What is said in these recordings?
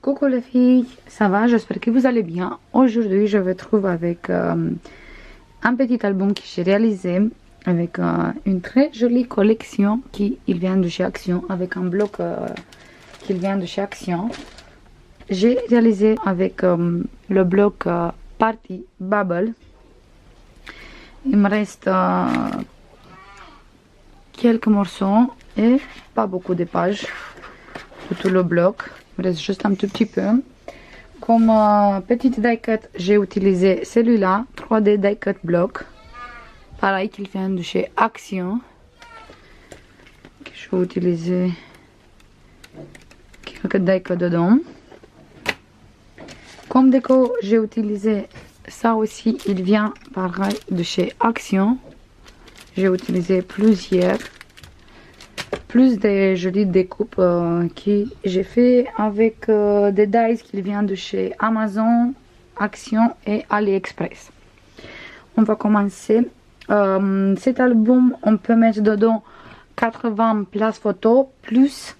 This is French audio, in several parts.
Coucou les filles, ça va? J'espère que vous allez bien. Aujourd'hui, je vous trouve avec un petit album que j'ai réalisé avec une très jolie collection qui vient de chez Action, avec un bloc qui vient de chez Action. J'ai réalisé avec le bloc Party Bubble. Il me reste quelques morceaux et pas beaucoup de pages de tout le bloc. Il me reste juste un tout petit peu. Comme petite die cut, j'ai utilisé celui-là, 3D die cut block. Pareil qu'il vient de chez Action. Je vais utiliser quelques die cut dedans. Comme déco, j'ai utilisé ça aussi. Il vient pareil de chez Action. J'ai utilisé plusieurs. Plus des jolies découpes que j'ai fait avec des dies qui viennent de chez Amazon, Action et AliExpress. On va commencer. Cet album, on peut mettre dedans 80 places photos plus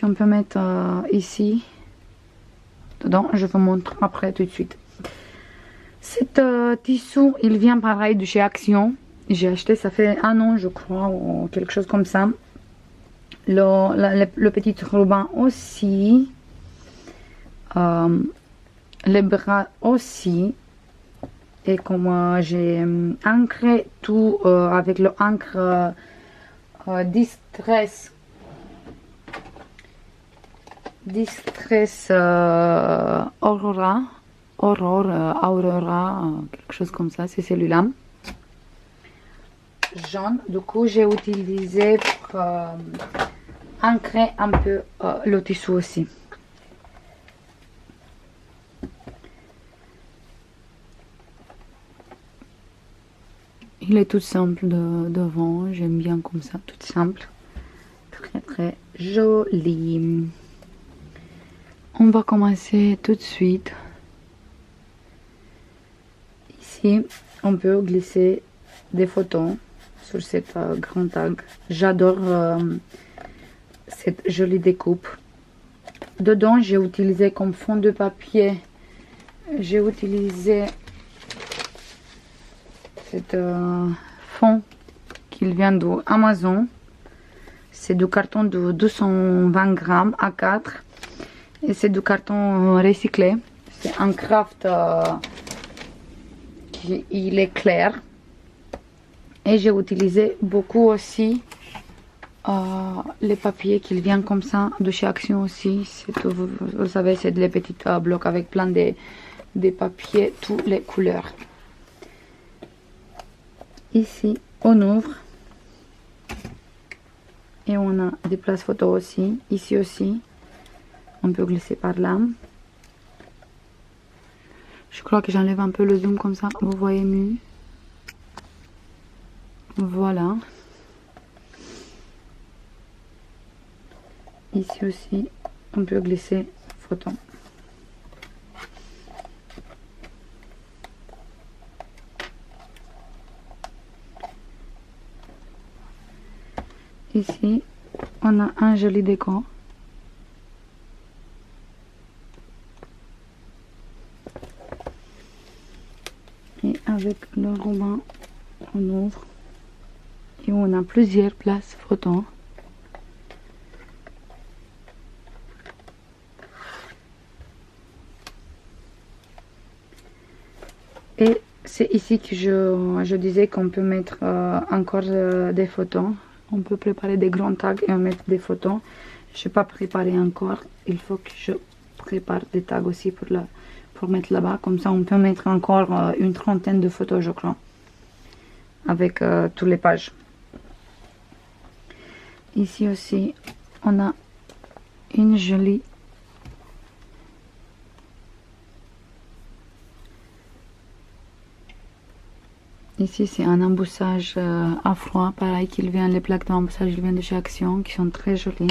qu'on peut mettre ici dedans. Je vous montre après tout de suite. Cet tissu, il vient pareil de chez Action. J'ai acheté, ça fait un an je crois, ou quelque chose comme ça. Le petit ruban aussi, les bras aussi, et comme j'ai ancré tout avec le encre Distress Aurora, quelque chose comme ça, c'est celui-là jaune. Du coup j'ai utilisé pour ancrer un peu le tissu aussi. Il est tout simple devant, j'aime bien comme ça, tout simple, très très joli. On va commencer tout de suite. Ici on peut glisser des photos sur cette grand tag. J'adore cette jolie découpe. Dedans j'ai utilisé comme fond de papier, j'ai utilisé cette fond qui vient d'Amazon. C'est du carton de 220 grammes à 4 et c'est du carton recyclé. C'est un craft il est clair. Et j'ai utilisé beaucoup aussi les papiers qui viennent comme ça de chez Action aussi. Vous savez, c'est des petits blocs avec plein de papiers, toutes les couleurs. Ici, on ouvre. Et on a des places photos aussi. Ici aussi, on peut glisser par là. Je crois que j'enlève un peu le zoom comme ça, vous voyez mieux. Voilà. Ici aussi, on peut glisser photo. Ici, on a un joli décor. Et avec le ruban, on ouvre. Et on a plusieurs places photos. Et c'est ici que je disais qu'on peut mettre encore des photos. On peut préparer des grands tags et en mettre des photos. Je n'ai pas préparé encore. Il faut que je prépare des tags aussi pour mettre là-bas. Comme ça, on peut mettre encore une trentaine de photos, je crois. Avec toutes les pages. Ici aussi, on a une jolie ici c'est un embossage à froid, pareil qu'il vient, les plaques d'embossage viennent de chez Action qui sont très jolies.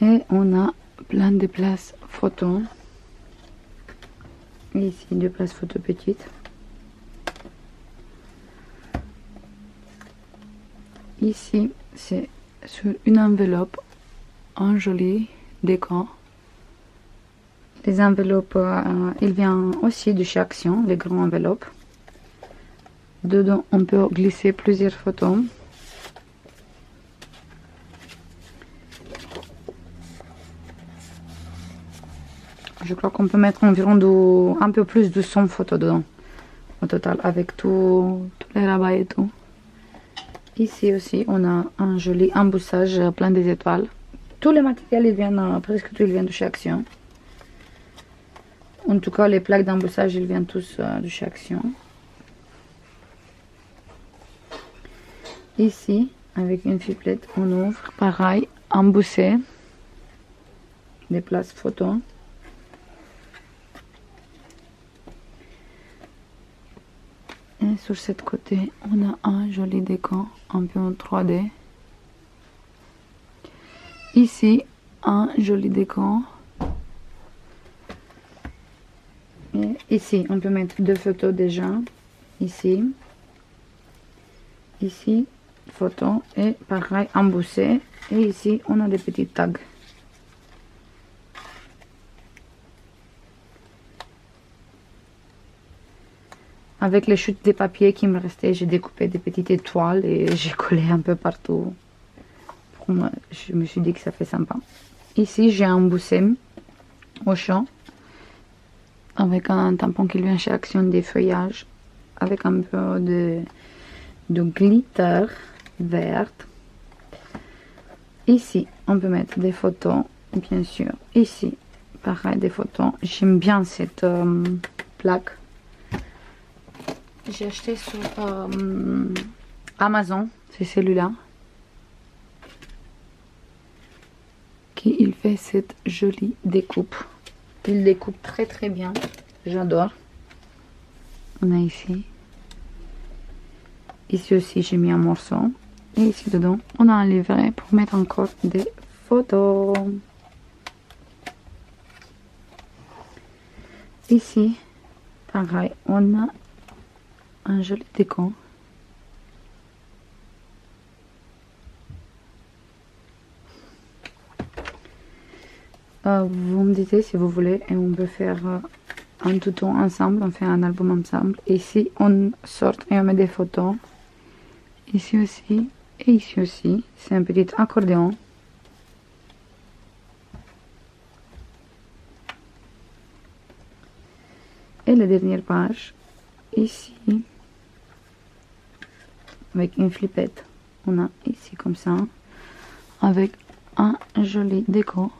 Et on a plein de places photos. Et ici deux places photos petites. Ici c'est sur une enveloppe un joli décor. Les enveloppes, il vient aussi de chez Action, les grandes enveloppes. Dedans, on peut glisser plusieurs photos. Je crois qu'on peut mettre environ un peu plus de 100 photos dedans, au total, avec tous les rabats et tout. Ici aussi, on a un joli embossage plein des étoiles. Tous les matériels, ils viennent, presque tous, ils viennent de chez Action. En tout cas, les plaques d'embossage, ils viennent tous de chez Action. Ici, avec une fiplette, on ouvre, pareil, embossé, des places photos. Et sur ce côté, on a un joli décor, un peu en 3D. Ici, un joli décor. Et ici, on peut mettre deux photos déjà. Ici. Ici, photo. Et pareil, embossé. Et ici, on a des petits tags. Avec les chutes de papier qui me restaient, j'ai découpé des petites étoiles et j'ai collé un peu partout. Pour moi, je me suis dit que ça fait sympa. Ici, j'ai embossé au champ avec un tampon qui vient chez Action, des feuillages avec un peu de glitter vert. Ici, on peut mettre des photos, bien sûr. Ici, pareil, des photos. J'aime bien cette plaque. J'ai acheté sur Amazon, c'est celui-là. Il fait cette jolie découpe. Il découpe très très bien. J'adore. On a ici. Ici aussi, j'ai mis un morceau. Et ici dedans, on a un livret pour mettre encore des photos. Ici, pareil, on a un joli décor. Vous me dites si vous voulez et on peut faire un tuto ensemble, on fait un album ensemble. Ici on sort et on met des photos. Ici aussi et ici aussi. C'est un petit accordéon. Et la dernière page, ici, avec une flippette. On a ici comme ça, avec un joli déco.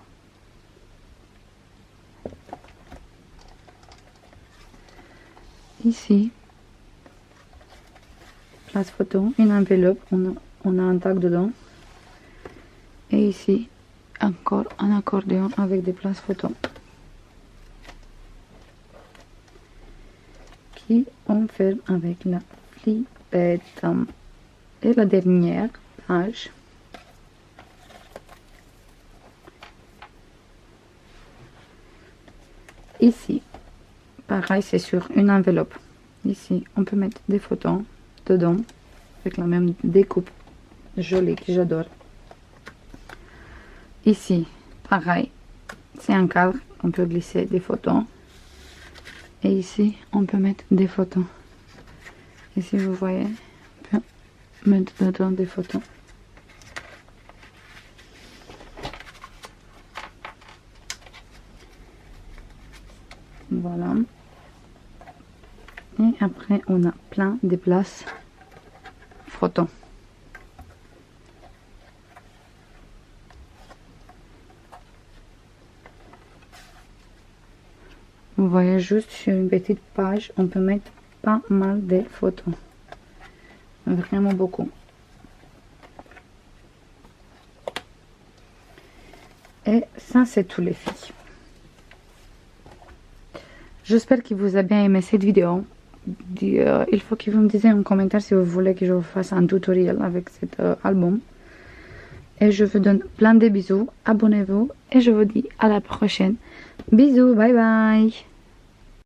Ici, place photo, une enveloppe, on a un tag dedans. Et ici, encore un accordéon avec des places photo. Qui on ferme avec la flippette. Et la dernière page. Ici, pareil, c'est sur une enveloppe. Ici, on peut mettre des photos dedans avec la même découpe jolie que j'adore. Ici, pareil, c'est un cadre, on peut glisser des photos. Et ici, on peut mettre des photos. Ici, vous voyez, on peut mettre dedans des photos. Voilà. Et après, on a plein de places photos. Vous voyez, juste sur une petite page, on peut mettre pas mal de photos. Vraiment beaucoup. Et ça, c'est tout les filles. J'espère que vous avez bien aimé cette vidéo. Il faut que vous me disiez en commentaire si vous voulez que je vous fasse un tutoriel avec cet album. Et je vous donne plein de bisous. Abonnez-vous et je vous dis à la prochaine. Bisous, bye bye.